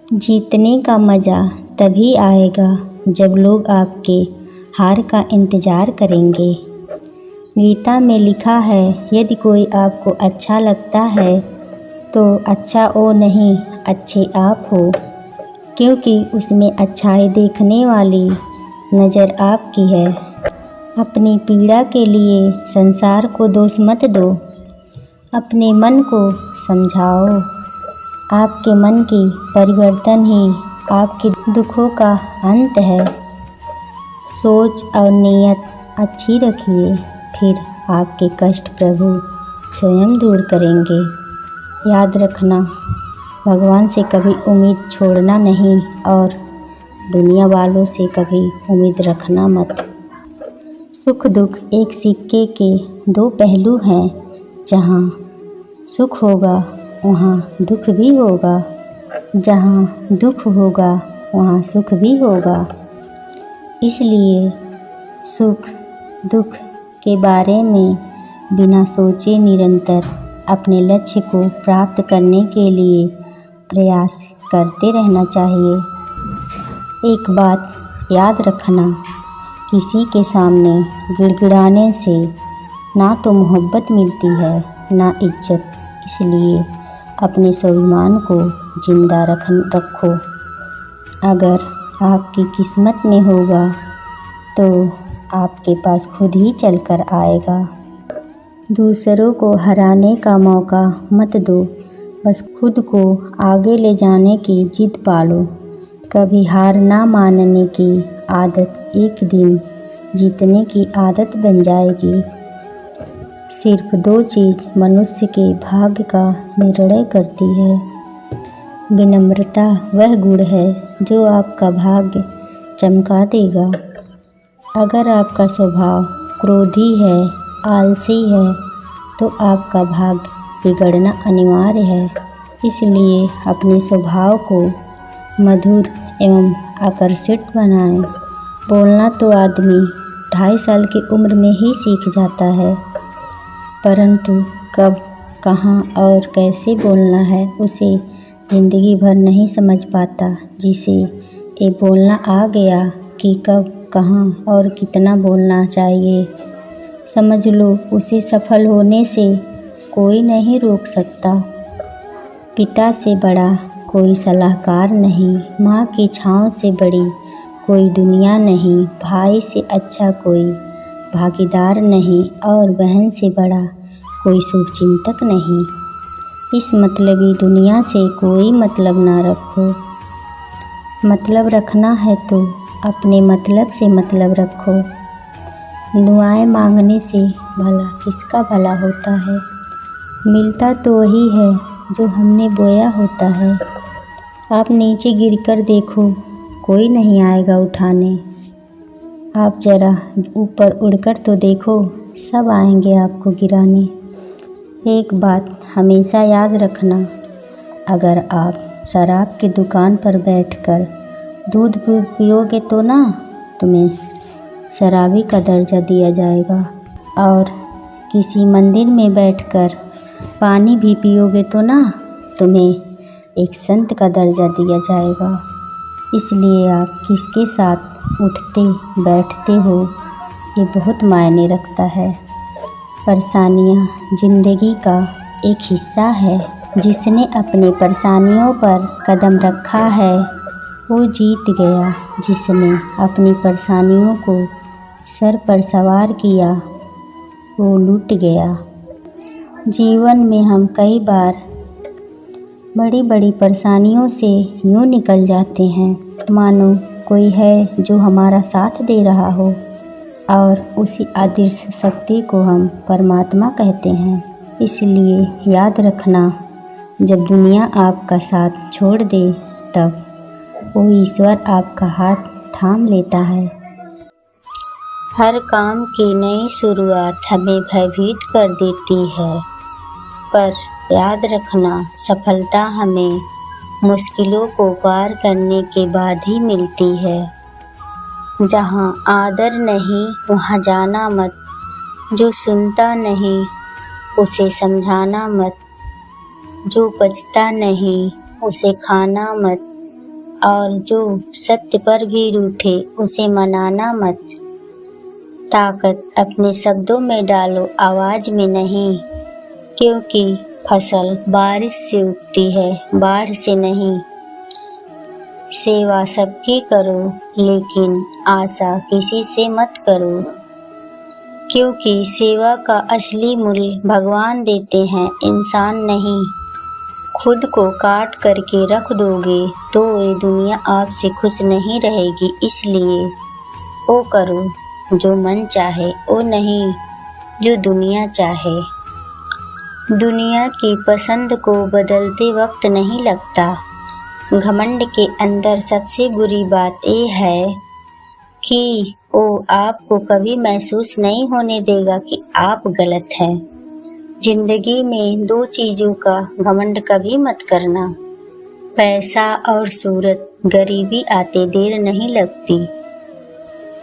जीतने का मज़ा तभी आएगा जब लोग आपके हार का इंतज़ार करेंगे। गीता में लिखा है, यदि कोई आपको अच्छा लगता है तो अच्छा वो नहीं, अच्छे आप हो, क्योंकि उसमें अच्छाई देखने वाली नज़र आपकी है। अपनी पीड़ा के लिए संसार को दोष मत दो, अपने मन को समझाओ। आपके मन की परिवर्तन ही आपके दुखों का अंत है। सोच और नीयत अच्छी रखिए, फिर आपके कष्ट प्रभु स्वयं दूर करेंगे। याद रखना, भगवान से कभी उम्मीद छोड़ना नहीं और दुनिया वालों से कभी उम्मीद रखना मत। सुख दुख एक सिक्के के दो पहलू हैं। जहाँ सुख होगा वहाँ दुख भी होगा, जहाँ दुख होगा वहाँ सुख भी होगा। इसलिए सुख दुख के बारे में बिना सोचे निरंतर अपने लक्ष्य को प्राप्त करने के लिए प्रयास करते रहना चाहिए। एक बात याद रखना, किसी के सामने गिड़गिड़ाने से ना तो मोहब्बत मिलती है ना इज्जत। इसलिए अपने स्वाभिमान को जिंदा रखो। अगर आपकी किस्मत में होगा तो आपके पास खुद ही चलकर आएगा। दूसरों को हराने का मौका मत दो, बस खुद को आगे ले जाने की जिद पालो। कभी हार ना मानने की आदत एक दिन जीतने की आदत बन जाएगी। सिर्फ दो चीज़ मनुष्य के भाग्य का निर्णय करती है। विनम्रता वह गुण है जो आपका भाग्य चमका देगा। अगर आपका स्वभाव क्रोधी है, आलसी है, तो आपका भाग्य बिगड़ना अनिवार्य है। इसलिए अपने स्वभाव को मधुर एवं आकर्षित बनाएं। बोलना तो आदमी 2.5 साल की उम्र में ही सीख जाता है, परंतु कब, कहाँ और कैसे बोलना है उसे ज़िंदगी भर नहीं समझ पाता। जिसे ये बोलना आ गया कि कब, कहाँ और कितना बोलना चाहिए, समझ लो उसे सफल होने से कोई नहीं रोक सकता। पिता से बड़ा कोई सलाहकार नहीं, माँ की छाँव से बड़ी कोई दुनिया नहीं, भाई से अच्छा कोई भागीदार नहीं और बहन से बड़ा कोई शुभचिंतक नहीं। इस मतलबी दुनिया से कोई मतलब ना रखो। मतलब रखना है तो अपने मतलब से मतलब रखो। दुआएं मांगने से भला किसका भला होता है। मिलता तो वही है जो हमने बोया होता है। आप नीचे गिरकर देखो, कोई नहीं आएगा उठाने। आप जरा ऊपर उड़कर तो देखो, सब आएंगे आपको गिराने। एक बात हमेशा याद रखना, अगर आप शराब की दुकान पर बैठकर दूध पियोगे तो ना तुम्हें शराबी का दर्जा दिया जाएगा, और किसी मंदिर में बैठकर पानी भी पियोगे तो ना तुम्हें एक संत का दर्जा दिया जाएगा। इसलिए आप किसके साथ उठते बैठते हो ये बहुत मायने रखता है। परेशानियाँ ज़िंदगी का एक हिस्सा है। जिसने अपने परेशानियों पर कदम रखा है वो जीत गया। जिसने अपनी परेशानियों को सर पर सवार किया वो लूट गया। जीवन में हम कई बार बड़ी बड़ी परेशानियों से यूँ निकल जाते हैं मानो कोई है जो हमारा साथ दे रहा हो, और उसी अदृश्य शक्ति को हम परमात्मा कहते हैं। इसलिए याद रखना, जब दुनिया आपका साथ छोड़ दे तब वो ईश्वर आपका हाथ थाम लेता है। हर काम की नई शुरुआत हमें भयभीत कर देती है, पर याद रखना, सफलता हमें मुश्किलों को पार करने के बाद ही मिलती है। जहाँ आदर नहीं वहाँ जाना मत, जो सुनता नहीं उसे समझाना मत, जो बचता नहीं उसे खाना मत, और जो सत्य पर भी रूठे उसे मनाना मत। ताकत अपने शब्दों में डालो, आवाज में नहीं, क्योंकि फसल बारिश से उगती है, बाढ़ से नहीं। सेवा सबकी करो, लेकिन आशा किसी से मत करो, क्योंकि सेवा का असली मूल्य भगवान देते हैं, इंसान नहीं। खुद को काट करके रख दोगे तो ये दुनिया आपसे खुश नहीं रहेगी। इसलिए वो करो जो मन चाहे, वो नहीं जो दुनिया चाहे। दुनिया की पसंद को बदलते वक्त नहीं लगता। घमंड के अंदर सबसे बुरी बात ये है कि वो आपको कभी महसूस नहीं होने देगा कि आप गलत हैं। जिंदगी में दो चीज़ों का घमंड कभी मत करना, पैसा और सूरत। गरीबी आते देर नहीं लगती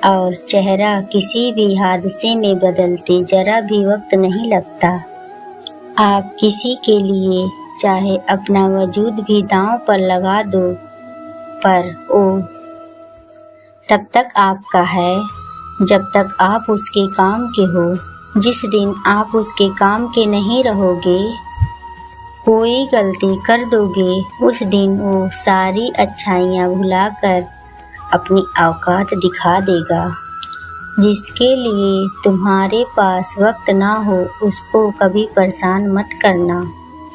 और चेहरा किसी भी हादसे में बदलते जरा भी वक्त नहीं लगता। आप किसी के लिए चाहे अपना वजूद भी दांव पर लगा दो, पर वो तब तक आपका है जब तक आप उसके काम के हो। जिस दिन आप उसके काम के नहीं रहोगे, कोई गलती कर दोगे, उस दिन वो सारी अच्छाइयाँ भुलाकर अपनी औकात दिखा देगा। जिसके लिए तुम्हारे पास वक्त ना हो उसको कभी परेशान मत करना,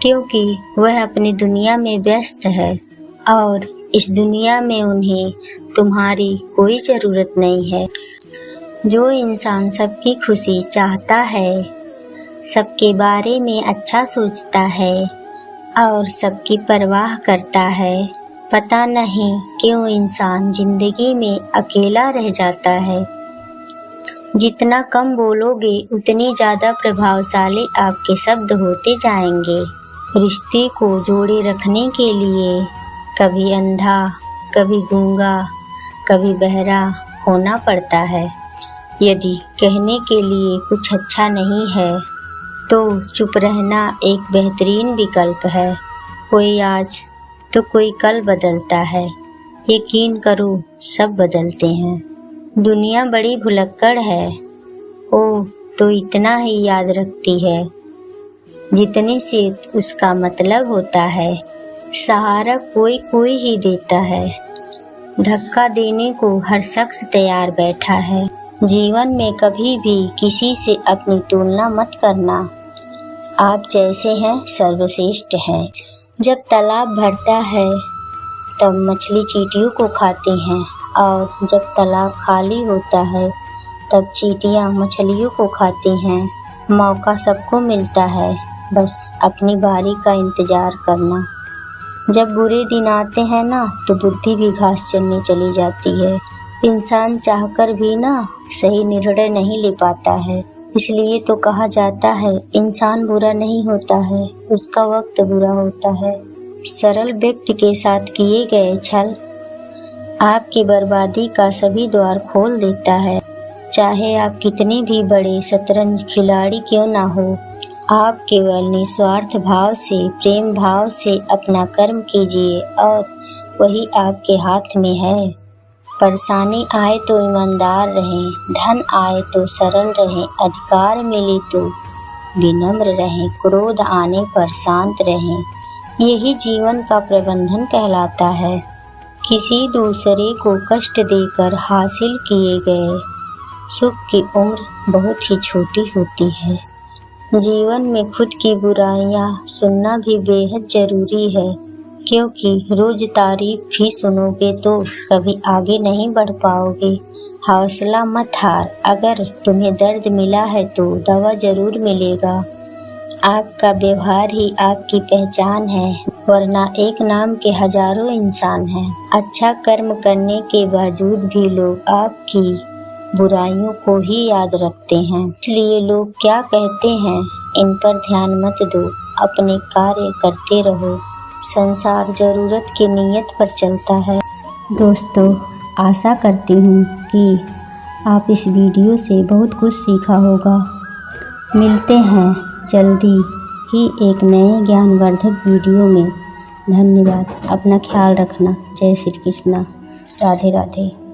क्योंकि वह अपनी दुनिया में व्यस्त है और इस दुनिया में उन्हें तुम्हारी कोई ज़रूरत नहीं है। जो इंसान सबकी खुशी चाहता है, सबके बारे में अच्छा सोचता है और सबकी परवाह करता है, पता नहीं क्यों इंसान जिंदगी में अकेला रह जाता है। जितना कम बोलोगे उतनी ज़्यादा प्रभावशाली आपके शब्द होते जाएंगे। रिश्ते को जोड़े रखने के लिए कभी अंधा, कभी गूंगा, कभी बहरा होना पड़ता है। यदि कहने के लिए कुछ अच्छा नहीं है तो चुप रहना एक बेहतरीन विकल्प है। कोई आज तो कोई कल बदलता है। यकीन करो सब बदलते हैं। दुनिया बड़ी भुलक्कड़ है, वो तो इतना ही याद रखती है जितने से उसका मतलब होता है। सहारा कोई कोई ही देता है, धक्का देने को हर शख्स तैयार बैठा है। जीवन में कभी भी किसी से अपनी तुलना मत करना। आप जैसे हैं सर्वश्रेष्ठ हैं। जब तालाब भरता है तब मछली चींटियों को खाती हैं और जब तालाब खाली होता है तब चींटियां मछलियों को खाती हैं। मौका सबको मिलता है, बस अपनी बारी का इंतज़ार करना। जब बुरे दिन आते हैं ना तो बुद्धि भी घास चरने चली जाती है। इंसान चाहकर भी ना सही निर्णय नहीं ले पाता है। इसलिए तो कहा जाता है इंसान बुरा नहीं होता है, उसका वक्त बुरा होता है। सरल व्यक्ति के साथ किए गए छल आपकी बर्बादी का सभी द्वार खोल देता है। चाहे आप कितने भी बड़े शतरंज खिलाड़ी क्यों ना हो, आप केवल निस्वार्थ भाव से, प्रेम भाव से अपना कर्म कीजिए और वही आपके हाथ में है। परेशानी आए तो ईमानदार रहें, धन आए तो सरल रहें, अधिकार मिले तो विनम्र रहें, क्रोध आने पर शांत रहें। यही जीवन का प्रबंधन कहलाता है। किसी दूसरे को कष्ट देकर हासिल किए गए सुख की उम्र बहुत ही छोटी होती है। जीवन में खुद की बुराइयां सुनना भी बेहद ज़रूरी है, क्योंकि रोज तारीफ भी सुनोगे तो कभी आगे नहीं बढ़ पाओगे। हौसला मत हार, अगर तुम्हें दर्द मिला है तो दवा ज़रूर मिलेगा। आपका व्यवहार ही आपकी पहचान है, वरना एक नाम के हजारों इंसान हैं। अच्छा कर्म करने के बावजूद भी लोग आपकी बुराइयों को ही याद रखते हैं। इसलिए लोग क्या कहते हैं इन पर ध्यान मत दो, अपने कार्य करते रहो। संसार ज़रूरत की नीयत पर चलता है। दोस्तों, आशा करती हूँ कि आप इस वीडियो से बहुत कुछ सीखा होगा। मिलते हैं जल्दी ही एक नए ज्ञानवर्धक वीडियो में। धन्यवाद। अपना ख्याल रखना। जय श्री कृष्णा। राधे राधे।